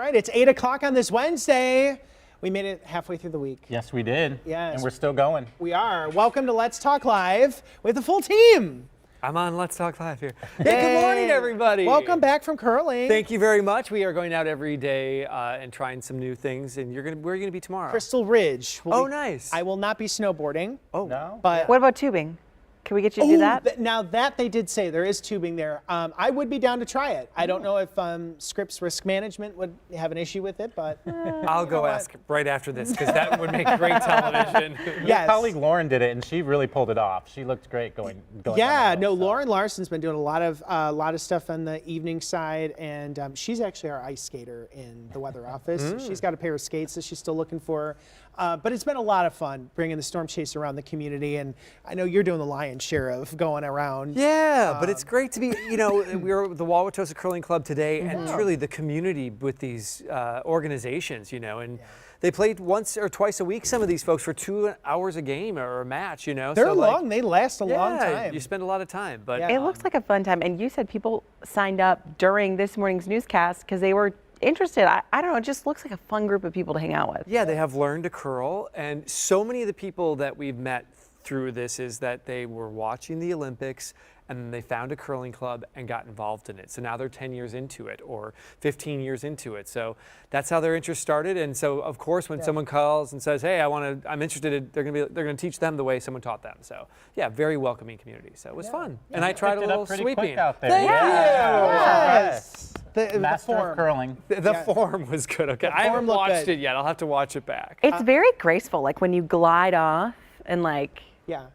right, it's 8 o'clock on this Wednesday. We made it halfway through the week. Yes, we did. Yes. And we're still going. We are. Welcome to Let's Talk Live with the full team. I'm on Let's Talk Live here. Hey, good morning, everybody. Welcome back from curling. Thank you very much. We are going out every day and trying some new things. And where are you going to be tomorrow? Crystal Ridge. Nice. I will not be snowboarding. Oh, No? But What about tubing? Can we get you to do that? Now that they did say there is tubing there, I would be down to try it. I don't know if Scripps Risk Management would have an issue with it, but I'll go ask right after this because that would make great television. yes. Your colleague Lauren did it, and she really pulled it off. She looked great going Yeah, down the hill, so. Lauren Larson's been doing a lot of stuff on the evening side, and she's actually our ice skater in the weather office. She's got a pair of skates that she's still looking for. But it's been a lot of fun bringing the Storm Chase around the community, and I know you're doing the lion's share of going around. Yeah, but it's great to be, we were at the Wauwatosa Curling Club today, and truly the community with these organizations, and they played once or twice a week, some of these folks, for 2 hours a game or a match, They're so long, they last a long time. You spend a lot of time. But Yeah. It looks like a fun time. And you said people signed up during this morning's newscast because they were interested. I don't know, it just looks like a fun group of people to hang out with. Yeah, they have learned to curl, and so many of the people that we've met through this is that they were watching the Olympics and then they found a curling club and got involved in it. So now they're 10 years into it or 15 years into it. So that's how their interest started. And so of course when someone calls and says, "Hey, I'm interested," they're going to teach them the way someone taught them. So yeah, very welcoming community. So it was fun. Yeah, and I tried a picked it little up pretty sweeping. quick out there. Thank you. Yes. The Master form. of curling. The form was good. Okay, I haven't looked watched good. it yet. I'll have to watch it back. It's very graceful, like when you glide off and like. Yeah.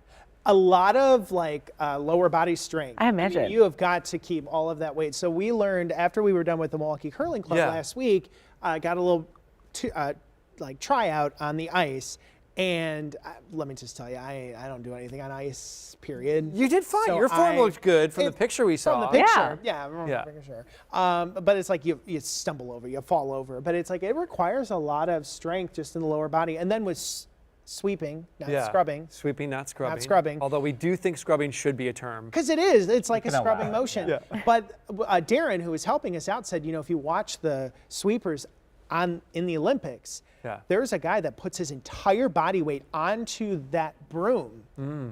A lot of lower body strength. I imagine. You have got to keep all of that weight. So we learned after we were done with the Milwaukee Curling Club last week, got a little tryout on the ice. And let me just tell you, I don't do anything on ice, period. You did fine. So Your form looked good from the picture we saw. From the picture, Yeah. from the picture. But it's like you stumble over, you fall over. But it's like it requires a lot of strength just in the lower body. And then with sweeping, not scrubbing. Sweeping, not scrubbing. Not scrubbing. Although we do think scrubbing should be a term. Because it is. It's like a scrubbing allow it. motion. Yeah. But Darren, who was helping us out, said, if you watch the sweepers in the Olympics, there's a guy that puts his entire body weight onto that broom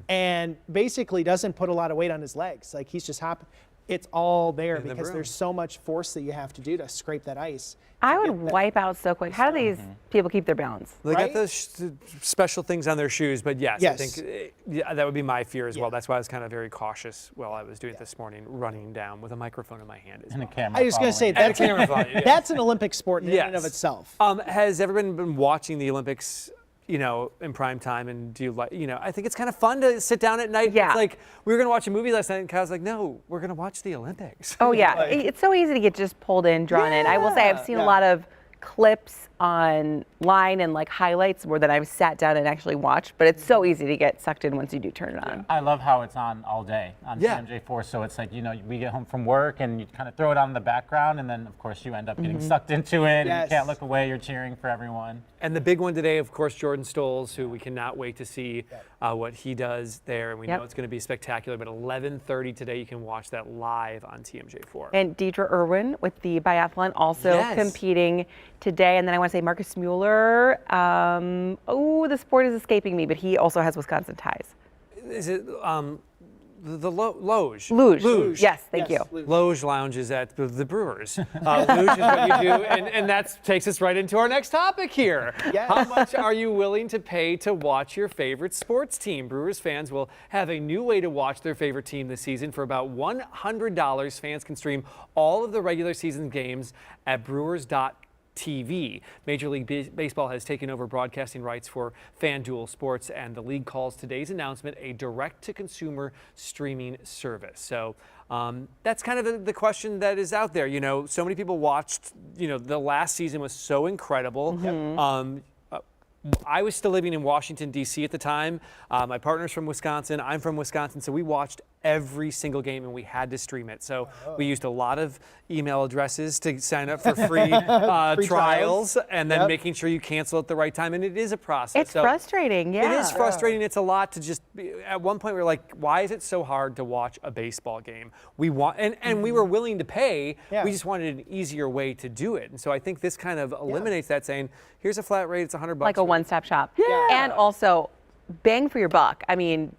and basically doesn't put a lot of weight on his legs. Like he's just hopping. It's all there because there's so much force that you have to do to scrape that ice. I would wipe out so quick. How do these people keep their balance? They Right? got those special things on their shoes, but yes, I Yes. think that would be my fear as well. That's why I was kind of very cautious while I was doing it this morning, running down with a microphone in my hand as And well. the camera I was going to say, following. that's, camera following you, that's an Olympic sport in and of Yes. itself. Has everyone been watching the Olympics, in prime time? And do you like, I think it's kind of fun to sit down at night. Yeah. It's like, we were going to watch a movie last night and Kyle's like, no, we're going to watch the Olympics. Oh yeah, it's so easy to get just pulled in, drawn in. I will say I've seen a lot of clips online and highlights where that I've sat down and actually watched, but it's so easy to get sucked in once you do turn it on. I love how it's on all day on TMJ4. So it's like, we get home from work and you kind of throw it on in the background, and then of course you end up getting sucked into it and you can't look away, you're cheering for everyone. And the big one today, of course, Jordan Stolz, who we cannot wait to see what he does there. And we know it's going to be spectacular. But 11:30 today, you can watch that live on TMJ4. And Deidre Irwin with the biathlon also competing today. And then I want to say Marcus Mueller. The sport is escaping me, but he also has Wisconsin ties. Is it the Loge? Luge. Yes, thank you. Loge lounges at the Brewers. Luge is what you do, and that takes us right into our next topic here. Yes. How much are you willing to pay to watch your favorite sports team? Brewers fans will have a new way to watch their favorite team this season. For about $100, fans can stream all of the regular season games at brewers.TV. Major League Baseball has taken over broadcasting rights for FanDuel Sports, and the league calls today's announcement a direct-to-consumer streaming service. So that's kind of the question that is out there. So many people watched, the last season was so incredible. I was still living in Washington, D.C. at the time. My partner's from Wisconsin. I'm from Wisconsin. So we watched every single game, and we had to stream it. So we used a lot of email addresses to sign up for free, trials, and then making sure you cancel at the right time. And it is a process. It's frustrating, yeah. It is frustrating. It's a lot to just at one point we were like, why is it so hard to watch a baseball game? We want and we were willing to pay. We just wanted an easier way to do it. And so I think this kind of eliminates that, saying, here's a flat rate, it's $100. Like a one-stop shop. Yeah. And also, bang for your buck. I mean,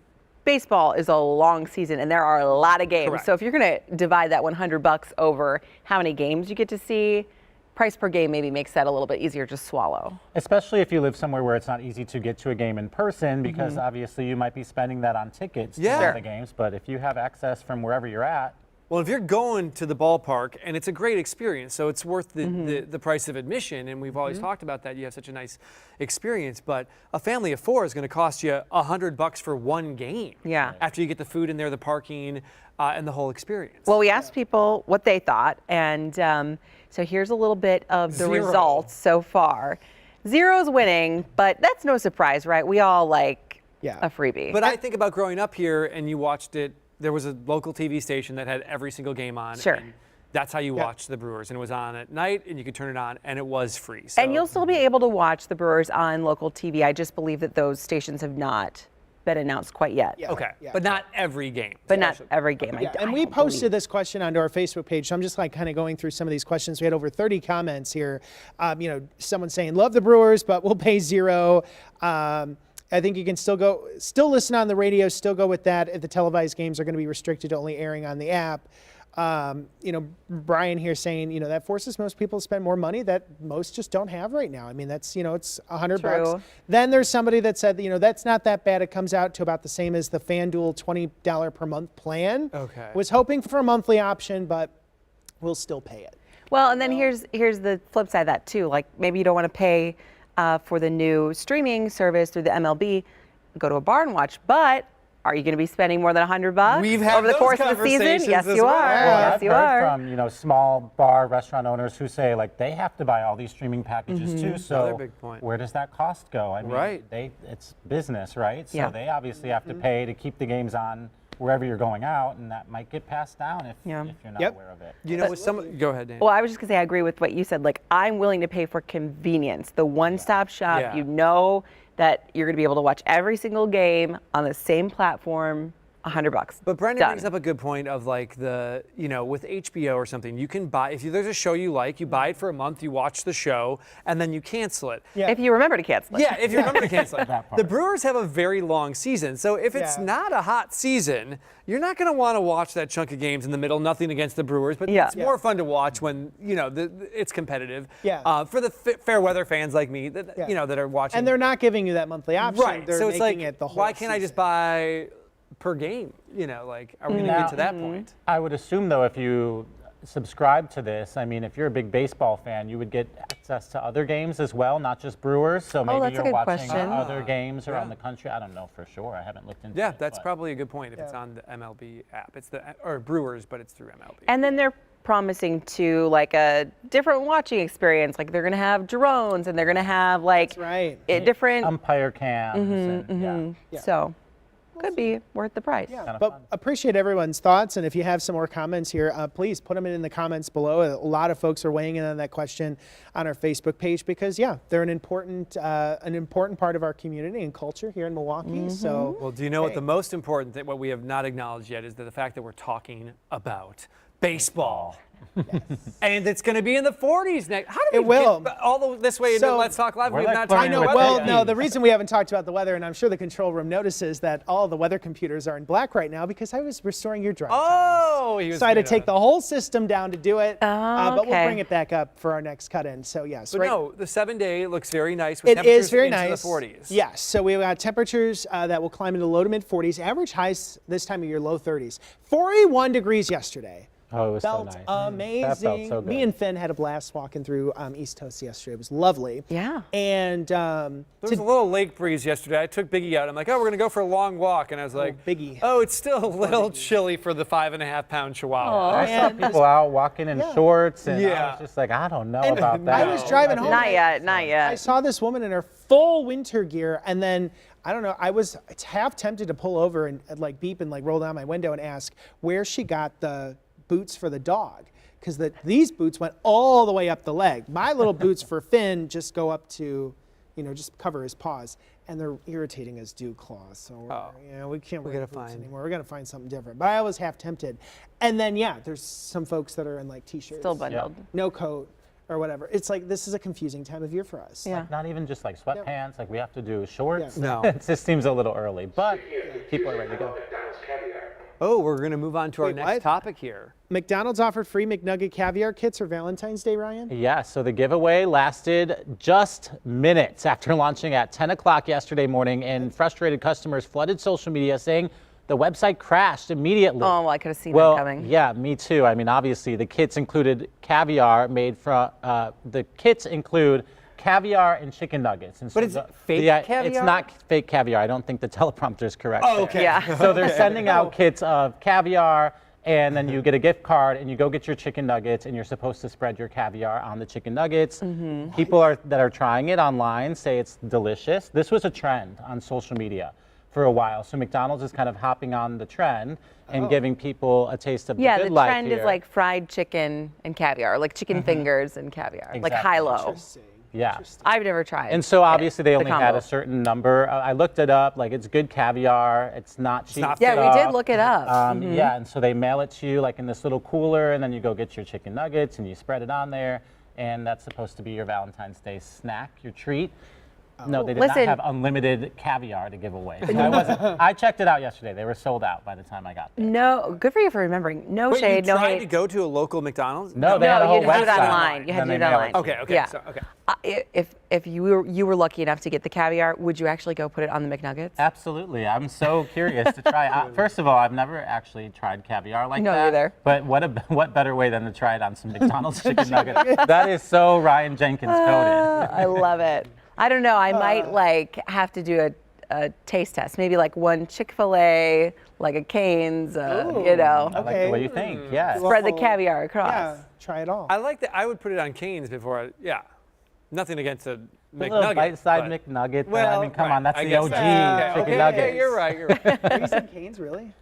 baseball is a long season and there are a lot of games. Correct. So if you're going to divide that $100 over how many games you get to see, price per game maybe makes that a little bit easier to swallow. Especially if you live somewhere where it's not easy to get to a game in person, because obviously you might be spending that on tickets to the games. But if you have access from wherever you're at. Well, if you're going to the ballpark, and it's a great experience, so it's worth the price of admission, and we've always talked about that. You have such a nice experience, but a family of 4 is going to cost you $100 for one game. Yeah. After you get the food in there, the parking, and the whole experience. Well, we asked people what they thought, and so here's a little bit of the results so far. 0's winning, but that's no surprise, right? We all like a freebie. But I think about growing up here, and you watched it. There was a local TV station that had every single game on. Sure. And that's how you watched the Brewers. And it was on at night, and you could turn it on, and it was free. So. And you'll still be able to watch the Brewers on local TV. I just believe that those stations have not been announced quite yet. Okay. But not every game. But not every game. And we posted this question onto our Facebook page, so I'm just like kind of going through some of these questions. We had over 30 comments here. Someone saying, love the Brewers, but we'll pay 0. I think you can still listen on the radio, still go with that if the televised games are going to be restricted to only airing on the app. Brian here saying, that forces most people to spend more money that most just don't have right now. I mean, that's, it's $100. Then there's somebody that said, that's not that bad. It comes out to about the same as the FanDuel $20 per month plan. Okay. Was hoping for a monthly option, but we'll still pay it. Well, and then here's the flip side of that too. Like maybe you don't want to pay for the new streaming service through the MLB, go to a bar and watch, but are you going to be spending more than $100 We've had over the course of the season? Yes, you are. Yes, you are. I've heard from small bar restaurant owners who say like they have to buy all these streaming packages too. So another big point. Where does that cost go? I mean, it's business, right? So they obviously have to pay to keep the games on wherever you're going out, and that might get passed down if you're not aware of it. Go ahead, Dan. Well, I was just gonna say I agree with what you said. Like I'm willing to pay for convenience, the one-stop shop. You know that you're gonna be able to watch every single game on the same platform. $100. But Brendan brings up a good point of like with HBO or something, you can buy, if there's a show you like, you buy it for a month, you watch the show, and then you cancel it. Yeah. If you remember to cancel it. Yeah, if you remember to cancel it. The Brewers have a very long season, so if it's not a hot season, you're not going to want to watch that chunk of games in the middle. Nothing against the Brewers, but it's more fun to watch when it's competitive. Yeah. For the fair weather fans like me, that are watching. And they're not giving you that monthly option. Right. They're so it's making like, it the whole why can't I just buy per game? Are we going to get to that point? I would assume, though, if you subscribe to this, I mean, if you're a big baseball fan, you would get access to other games as well, not just Brewers. So maybe you're watching other games around the country. I don't know for sure. I haven't looked into it. Yeah, that's probably a good point if it's on the MLB app. It's or Brewers, but it's through MLB. And then they're promising to like a different watching experience. Like they're going to have drones and they're going to have like different umpire cams. So could be worth the price. Yeah, but appreciate everyone's thoughts, and if you have some more comments here, please put them in the comments below. A lot of folks are weighing in on that question on our Facebook page because, they're an important part of our community and culture here in Milwaukee. So, well, do you know what the most important thing, what we have not acknowledged yet, is the fact that we're talking about baseball. Yes. And it's going to be in the 40s next. How do we get all this way into Let's Talk Live? We've not talked about weather. No, the reason we haven't talked about the weather, and I'm sure the control room notices that all the weather computers are in black right now because I was restoring your drive times. So I had to take the whole system down to do it. But we'll bring it back up for our next cut-in. So yes. But no, the 7-day looks very nice with temperatures into the 40s. Yes. So we've got temperatures that will climb into low to mid 40s. Average highs this time of year, low 30s. 41 degrees yesterday. Oh, it was so nice. Amazing. That felt so good. Me and Finn had a blast walking through East Coast yesterday. It was lovely. Yeah. And there was a little lake breeze yesterday. I took Biggie out. I'm like, we're going to go for a long walk. And I was like, Biggie. It's still a little chilly for the 5.5-pound Chihuahua. I saw people out walking in shorts, and I was just like, I don't know about that. I was driving home. Not yet. I saw this woman in her full winter gear, and then I don't know. It's half tempted to pull over and like beep and like roll down my window and ask where she got the boots for the dog. Because these boots went all the way up the leg. My little boots for Finn just go up to, just cover his paws. And they're irritating as dew claws. So we can't wear boots anymore. We're going to find something different. But I was half tempted. And then, there's some folks that are in like t-shirts. Still bundled. No coat or whatever. It's like, this is a confusing time of year for us. Yeah. Like, not even just like sweatpants. Like we have to do shorts. Yeah. No. It just seems a little early, but people are ready to go. Oh, we're going to move on to our next topic here. McDonald's offered free McNugget caviar kits for Valentine's Day, Ryan? Yeah, so the giveaway lasted just minutes after launching at 10 o'clock yesterday morning, and frustrated customers flooded social media saying the website crashed immediately. Oh, well, I could have seen that coming. Yeah, me too. I mean, obviously, the kits included caviar made from, caviar and chicken nuggets. And But it's fake caviar? It's not fake caviar. I don't think the teleprompter is correct. Oh, okay. Yeah. So they're sending out kits of caviar, and then you get a gift card, and you go get your chicken nuggets, and you're supposed to spread your caviar on the chicken nuggets. Mm-hmm. People that are trying it online say it's delicious. This was a trend on social media for a while. So McDonald's is kind of hopping on the trend and giving people a taste of the good life. Yeah, the trend is like fried chicken and caviar, like chicken fingers and caviar, like high-low. Yeah. I've never tried. And so obviously they only had combo. a certain number. I looked it up. Like, it's good caviar. It's not cheap. Yeah, we did look it up. Yeah, and so they mail it to you like in this little cooler, and then you go get your chicken nuggets and you spread it on there, and that's supposed to be your Valentine's Day snack, your treat. No, they did not have unlimited caviar to give away. So I checked it out yesterday. They were sold out by the time I got there. No, good for you for remembering. No Wait, shade, you no tried hate. to go to a local McDonald's? No, they had a whole you had to do website. it online. You had to do it online. Okay, Yeah. So, okay. If you were lucky enough to get the caviar, would you actually go put it on the McNuggets? Absolutely. I'm so curious to try. First of all, I've never actually tried caviar like that. No, neither. But what better way than to try it on some McDonald's chicken nugget? That is so Ryan Jenkins coded. I love it. I don't know. I might have to do a taste test. Maybe like one Chick-fil-A, like a Cane's, I like the way you think. Yeah. Spread the caviar across. Yeah, try it all. I like that. I would put it on Cane's before. Nothing against a McNugget. Little bite-sized McNugget. Well, I mean, come on, that's I the guess OG so. chicken nuggets. Yeah, you're right. Raising Cane's, really?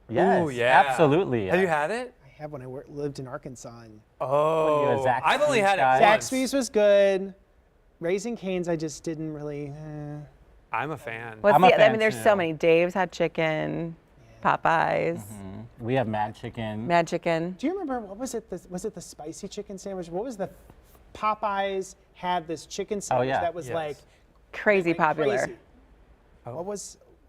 Yes, Ooh, yeah. absolutely. Have you had it? I have when I lived in Arkansas. And Oh, Zaxby's I've only had it guy? once. Zaxby's was good. Raising Cane's, I just didn't really. I'm a fan. I'm a I fan mean, there's too. so many. Dave's had chicken, Popeyes, We have Mad Chicken. Mad Chicken. Do you remember what was it? Was it the spicy chicken sandwich? What was the Popeyes had this chicken sandwich yeah. that was Yes. like Crazy popular. crazy.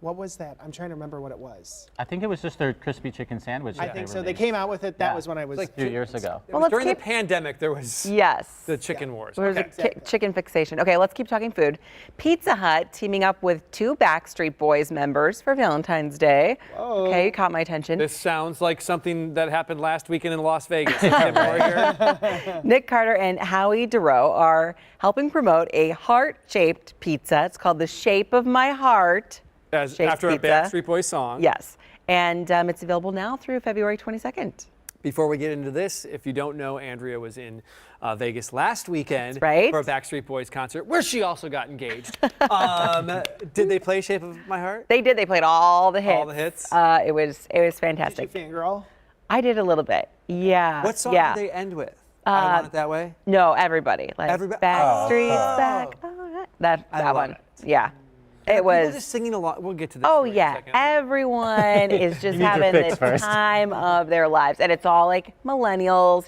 What was that? I'm trying to remember what it was. I think it was just their crispy chicken sandwich. I that think they so. They released came out with it. That Yeah. was when I was. It's like a few years ago. It was let's during the keep- pandemic, there was Yes. the chicken wars. There's Okay. a chicken fixation. Okay, let's keep talking food. Pizza Hut teaming up with 2 Backstreet Boys members for Valentine's Day. Whoa. Okay, you caught my attention. This sounds like something that happened last weekend in Las Vegas. Kim Warrior. Nick Carter and Howie DeRoe are helping promote a heart-shaped pizza. It's called the Shape of My Heart. Shaped After pizza. a Backstreet Boys song. Yes, and it's available now through February 22nd. Before we get into this, if you don't know, Andrea was in Vegas last weekend That's right. for a Backstreet Boys concert, where she also got engaged. Did they play "Shape of My Heart"? They did. They played all the hits. All the hits? It was Did you fantastic. fangirl? I did a little bit. Yeah. What song yeah. did they end with? I Want It That Way? No, everybody. Like Everybody- Backstreet's back. Oh, that love one. it. Yeah. It People was. just singing along. We'll get to this. Oh in a yeah, second. everyone is just You need your having fix the first. time of their lives, and it's all like millennials,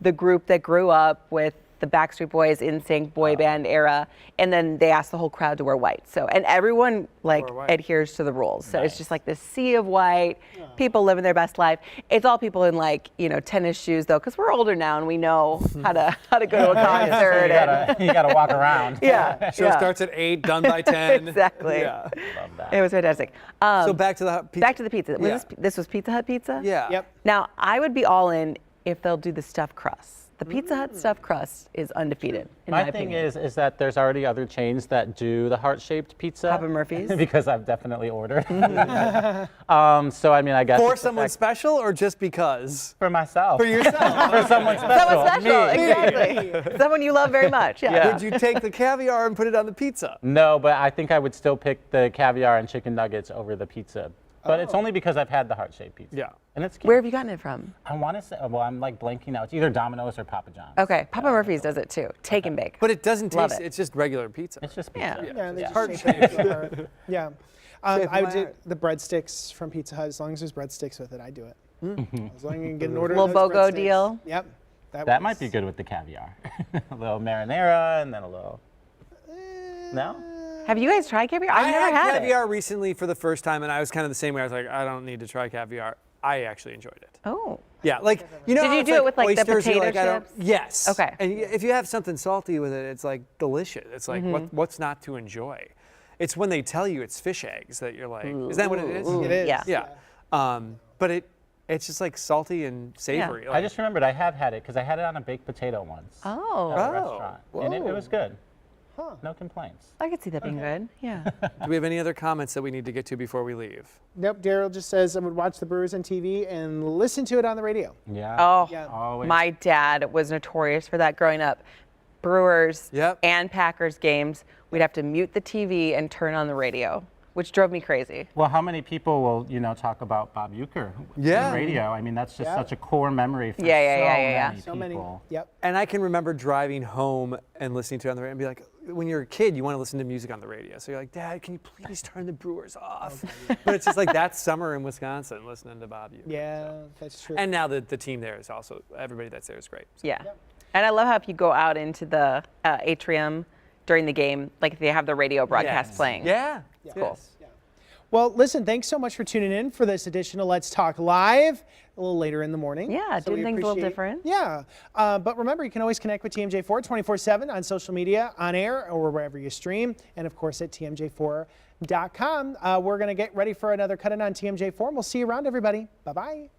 the group that grew up with the Backstreet Boys, NSYNC, boy band era, and then they asked the whole crowd to wear white. So, and everyone like white. adheres to the rules. So it's just like this sea of white, people living their best life. It's all people in like tennis shoes though, because we're older now and we know how to go to a concert. You gotta walk around. Yeah, Show yeah. starts at 8, done by 10. Exactly. Yeah. Love that. It was fantastic. So back to the pizza. Back to the pizza. Yeah. This was Pizza Hut pizza? Yeah. Yep. Now, I would be all in if they'll do the stuffed crust. The Pizza Hut stuffed crust is undefeated, in my My thing opinion. is that there's already other chains that do the heart-shaped pizza. Papa Murphy's? Because I've definitely ordered. So I mean, I guess For it's someone like- special or just because? for myself. For yourself. For someone special. Someone special, Me. exactly. Someone you love very much. Yeah. Yeah. Would you take the caviar and put it on the pizza? No, but I think I would still pick the caviar and chicken nuggets over the pizza. But it's only because I've had the heart-shaped pizza. Yeah. And it's cute. Where have you gotten it from? I want to say, well, I'm like blanking out. It's either Domino's or Papa John's. Okay, Papa Murphy's does it too. Take and bake. But it doesn't Love taste, it. it's just regular pizza. It's just Yeah. pizza. Yeah, they Yeah. just Heart shape it shape. for heart. Yeah. Shape I of my did heart. the breadsticks from Pizza Hut. As long as there's breadsticks with it, I do it. As long as you can get an order. Little of those BOGO breadsticks. deal. Yep. That might be good with the caviar. A little marinara and then a little. No? Have you guys tried caviar? I I've never had caviar it. recently for the first time, and I was kind of the same way. I was like, I don't need to try caviar. I actually enjoyed it. Oh. Yeah, like, you know, Did how you it's do it with, like, the oysters, you're potato like, I don't- chips? Yes. Okay. And if you have something salty with it, it's like delicious. It's like, what's not to enjoy? It's when they tell you it's fish eggs that you're like, is that what it is? It is. Yeah. Yeah. But it's just like salty and savory. I Like, just remembered I have had it because I had it on a baked potato once Oh. at a Oh, restaurant. And it was good. Huh. No complaints. I could see that being good. Yeah. do we have any other comments that we need to get to before we leave? Nope. Daryl just says I would watch the Brewers on TV and listen to it on the radio. Yeah. Oh, Yeah. Always. my dad was notorious for that growing up. Brewers Yep. and Packers games, we'd have to mute the TV and turn on the radio, which drove me crazy. Well, how many people will, talk about Bob Uecker Yeah. on the radio? I mean, that's just Yeah. such a core memory for Yeah. So many. people. Yep. And I can remember driving home and listening to it on the radio and be like, when you're a kid, you want to listen to music on the radio. So you're like, Dad, can you please turn the Brewers off? But it's just like that summer in Wisconsin listening to Bob Uecker. Yeah, that's true. And now the team there is also, everybody that's there is great. So. Yeah. And I love how if you go out into the atrium during the game, like they have the radio broadcast Yes. playing. Yeah. Cool. Yes. Well, listen, thanks so much for tuning in for this edition of Let's Talk Live, a little later in the morning. Yeah, So doing we things a little appreciate- different. Yeah, but remember, you can always connect with TMJ4 24/7 on social media, on air, or wherever you stream, and of course at TMJ4.com. We're going to get ready for another cut-in on TMJ4, and we'll see you around, everybody. Bye-bye.